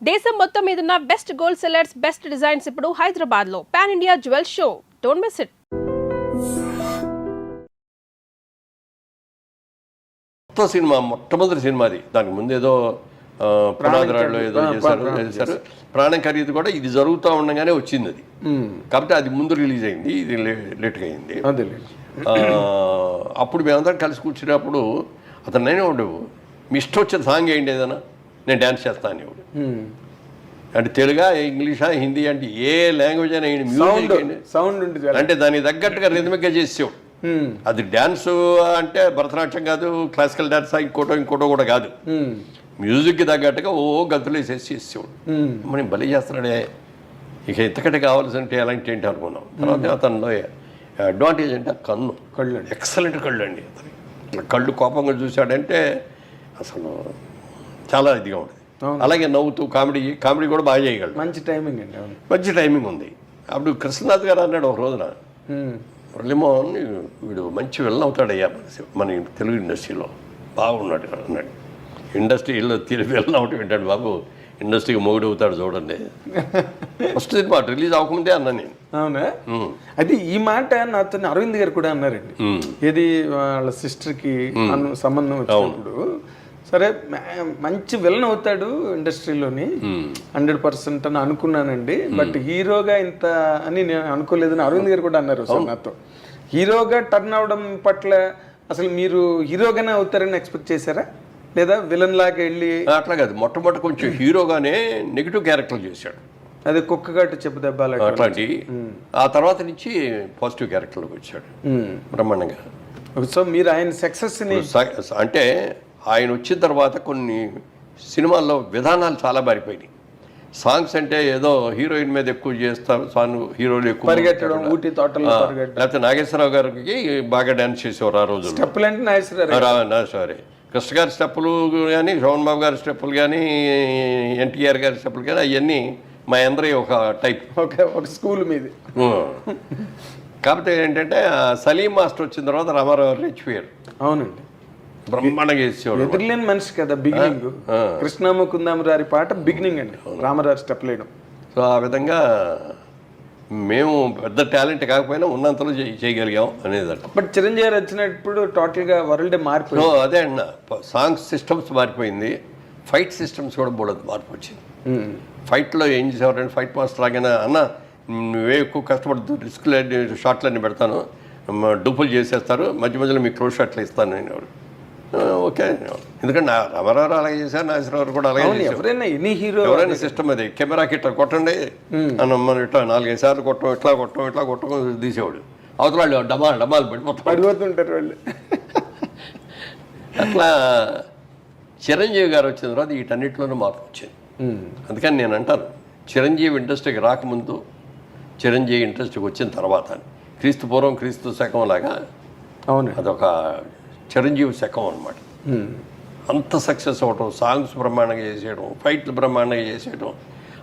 దేశం మొత్తం మీదున్న best gold sellers, best designs ఇప్పుడు హైదరాబాద్ లో pan India jewel show. Don't miss it. కొత్త సినిమా, మొట్టమొదటి సినిమాది. దానికి ముందు ఏదో పునాదిరాడులో ఏదో చేశారు. ప్రాణం ఖరీదు కూడా ఇది జరుగుతూ ఉండగానే వచ్చింది అది. కాబట్టి అది ముందు రిలీజ్ అయింది, ఇది లేట్గా అయింది. అప్పుడు మేమందరం కలిసి కూర్చున్నప్పుడు అతను నేనే ఉండవు, మీ ఇష్టం వచ్చిన సాంగ్ ఏంటి ఏదైనా, నేను డ్యాన్స్ చేస్తాను ఇవ్వడు. అంటే తెలుగా, ఇంగ్లీషా, హిందీ, అంటే ఏ లాంగ్వేజ్ అయినా మ్యూజిక్ సౌండ్ అంటే దానికి తగ్గట్టుగా రిథమిక్గా చేసేవాడు. అది డ్యాన్స్ అంటే భరతనాట్యం కాదు, క్లాసికల్ డ్యాన్స్ ఇంకోటో కూడా కాదు, మ్యూజిక్కి తగ్గట్టుగా ఓ గంతులు వేసేసి చేసేవాడు. మనం బలి చేస్తున్నాడే, ఇక ఇంతకంటే కావాల్సింటే ఎలాంటి ఏంటి అనుకున్నాం. తర్వాత అతనిలో అడ్వాంటేజ్ అంటే కళ్ళు ఎక్సలెంట్ కళ్ళు అండి. అతని కళ్ళు కోపంగా చూశాడంటే అసలు చాలా ఇదిగా ఉంటుంది. అలాగే నవ్వుతూ కామెడీ కూడా బాగా చేయగలడు. మంచి టైమింగ్ అండి. మంచి టైమింగ్ ఉంది. అప్పుడు కృష్ణనాథ్ గారు అన్నాడు ఒక రోజున, మురళీమోహన్ వీడు మంచి విలన్ అవుతాడయ్యా మన తెలుగు ఇండస్ట్రీలో, బాగున్నాడు అన్నాడు. ఇండస్ట్రీలో విలన్ అవుతాడు వింటాడు బాబు, ఇండస్ట్రీకి మొగుడు అవుతాడు చూడండి. ఫస్ట్ సినిమా రిలీజ్ అవ్వకముందే అన్నా నేను. అవునా? అయితే ఈ మాట నాతో అరవింద్ గారు కూడా అన్నారండి. ఏది వాళ్ళ సిస్టర్కి సంబంధం వచ్చినప్పుడు, సరే మంచి విలన్ అవుతాడు ఇండస్ట్రీలోని 100% అని అనుకున్నానండి, బట్ హీరోగా ఇంత అని నేను అనుకోలేదని అరవింద్ గారు కూడా అన్నారు సార్ నాతో. హీరోగా టర్న్ అవడం పట్ల అసలు మీరు హీరోగానే అవుతారని ఎక్స్పెక్ట్ చేశారా, లేదా విలన్ లాగా వెళ్ళి? అట్లా కాదు, మొట్టమొదటి కొంచెం హీరోగానే నెగిటివ్ క్యారెక్టర్ చేశాడు. అదే కుక్కగాటు చెప్పు దెబ్బలు అట్లాంటి. ఆ తర్వాత నుంచి పాజిటివ్ క్యారెక్టర్లోకి వచ్చాడు బ్రహ్మాండంగా. సో మీరు ఆయన సక్సెస్ని అంటే ఆయన వచ్చిన తర్వాత కొన్ని సినిమాల్లో విధానాలు చాలా మారిపోయినాయి. సాంగ్స్ అంటే ఏదో హీరోయిన్ మీద ఎక్కువ చేస్తారు, సాంగ్ హీరోలు ఎక్కువ పరిగెట్టడం, ఊటీ తోటలో లేకపోతే నాగేశ్వరరావు గారికి బాగా డ్యాన్స్ చేసేవారు ఆ రోజు. స్టెప్పులు అంటే నాగేశ్వరరావు, కృష్ణ గారి స్టెప్పులు కానీ, శోభన్ బాబు గారి స్టెప్పులు కానీ, ఎన్టీఆర్ గారి స్టెప్పులు కానీ, అవన్నీ మా అందరి ఒక టైప్, ఒక స్కూల్ మీద. కాకపోతే ఏంటంటే సలీం మాస్టర్ వచ్చిన తర్వాత రామారావు రెచ్చిపోయారు. అవునండి, బ్రహ్మాండంగా చేసేవాడు. ఎదురులేని మనిషి కదా బిగినింగ్. కృష్ణముకుందామరారి పాట బిగినింగ్ అండి, రామారావు స్టెప్ లేయడం. సో ఆ విధంగా మేము పెద్ద టాలెంట్ కాకపోయినా ఉన్నంతలో చేయగలిగాం అనేది అంట. బట్ చిరంజీవి గారు వచ్చినప్పుడు టోటల్గా వరల్డ్ మారిపోయింది. అదే అన్న, సాంగ్స్ సిస్టమ్స్ మారిపోయింది, ఫైట్ సిస్టమ్స్ కూడా బోడదు మార్పు వచ్చింది. ఫైట్లో ఏం చేసేవారంటే, ఫైట్ మాస్టర్ లాగానే అన్న నువ్వే ఎక్కువ కష్టపడుతూ రిస్క్లు షాట్లన్నీ పెడతాను, డూపులు చేసేస్తారు, మధ్య మధ్యలో మీకు క్లోజ్ షాట్లు ఇస్తాను నేను. ఓకే, ఎందుకంటే రామారావు అలాగే చేశారు, నాగేశ్వరరావు కూడా అలాగే చేశారు. ఎవరైనా సిస్టమ్ అది, కెమెరాకి ఇట్లా కొట్టండి అన్న, మనం ఇట్లా 4-5 సార్లు కొట్టం, ఇట్లా కొట్టం తీసేవాడు. అవతల వాళ్ళు డమాలు పడిపోతుంటారు వాళ్ళు. అట్లా చిరంజీవి గారు వచ్చిన తర్వాత వీటన్నిటిలోనూ మార్పు వచ్చింది. అందుకని నేను అంటాను, చిరంజీవి ఇండస్ట్రీకి రాకముందు, చిరంజీవి ఇండస్ట్రీకి వచ్చిన తర్వాత, క్రీస్తు పూర్వం క్రీస్తు శకం లాగా అవును, అదొక చిరంజీవి శకం అనమాట. అంత సక్సెస్ అవ్వటం, సాంగ్స్ బ్రహ్మాండంగా చేసేయడం, ఫైట్లు బ్రహ్మాండంగా చేసేయడం.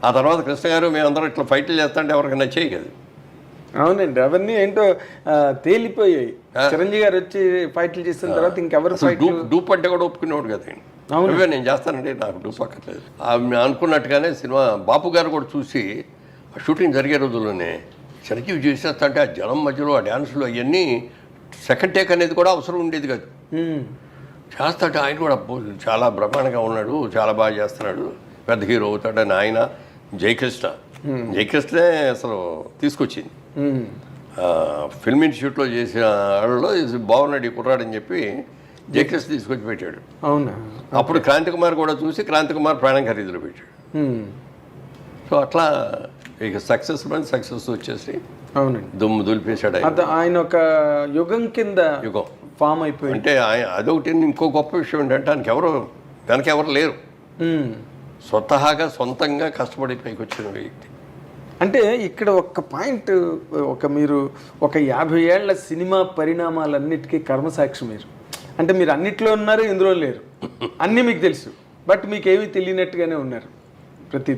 ఆ తర్వాత కృష్ణ గారు మేమందరం ఇట్లా ఫైట్లు చేస్తుంటే ఎవరికి నచ్చేయి కదా. అవునండి, అవన్నీ ఏంటో తేలిపోయాయి. చిరంజీవి గారు వచ్చి ఫైట్లు చేసిన తర్వాత ఇంకెవరు డూప్ అంటే కూడా ఒప్పుకునేవాడు కదా. అవును, నేను చేస్తానంటే నాకు డూప్ అక్కర్లేదు అనుకున్నట్టుగానే సినిమా. బాపు గారు కూడా చూసి షూటింగ్ జరిగే రోజుల్లోనే చిరంజీవి చేసేస్తా అంటే ఆ జనం మధ్యలో ఆ డ్యాన్సులు అవన్నీ సెకండ్ టేక్ అనేది కూడా అవసరం ఉండేది కాదు. చేస్తాడు ఆయన కూడా, చాలా బ్రహ్మాండంగా ఉన్నాడు, చాలా బాగా చేస్తున్నాడు, పెద్ద హీరో అవుతాడని ఆయన. జయకృష్ణే అసలు తీసుకొచ్చింది. ఫిల్మ్ ఇన్స్టిట్యూట్లో చేసిన వాళ్ళలో బాగున్నాడు ఈ కుర్రాడని చెప్పి జయకృష్ణ తీసుకొచ్చి పెట్టాడు. అవునా? అప్పుడు క్రాంతి కుమార్ కూడా చూసి క్రాంతి కుమార్ ప్రాణం ఖరీదులో పెట్టాడు. సో అట్లా ఇక సక్సెస్ వచ్చేసి అవునండి దుమ్ము దులిపేశాడు. ఆయన ఒక యుగం కింద ఫామ్ అయిపోయి. అంటే అదొకటి. ఇంకో గొప్ప విషయం ఏంటంటే ఆయనకి వెనక ఎవరు లేరు, సొంతంగా కష్టపడి పైకి వచ్చిన వ్యక్తి. అంటే ఇక్కడ ఒక్క పాయింట్, మీరు ఒక 50 ఏళ్ల సినిమా పరిణామాలన్నిటికీ కర్మసాక్షి మీరు. అంటే మీరు అన్నిట్లో ఉన్నారు, ఇందులో లేరు, అన్నీ మీకు తెలుసు, బట్ మీకేమీ తెలియనట్టుగానే ఉన్నారు ప్రతి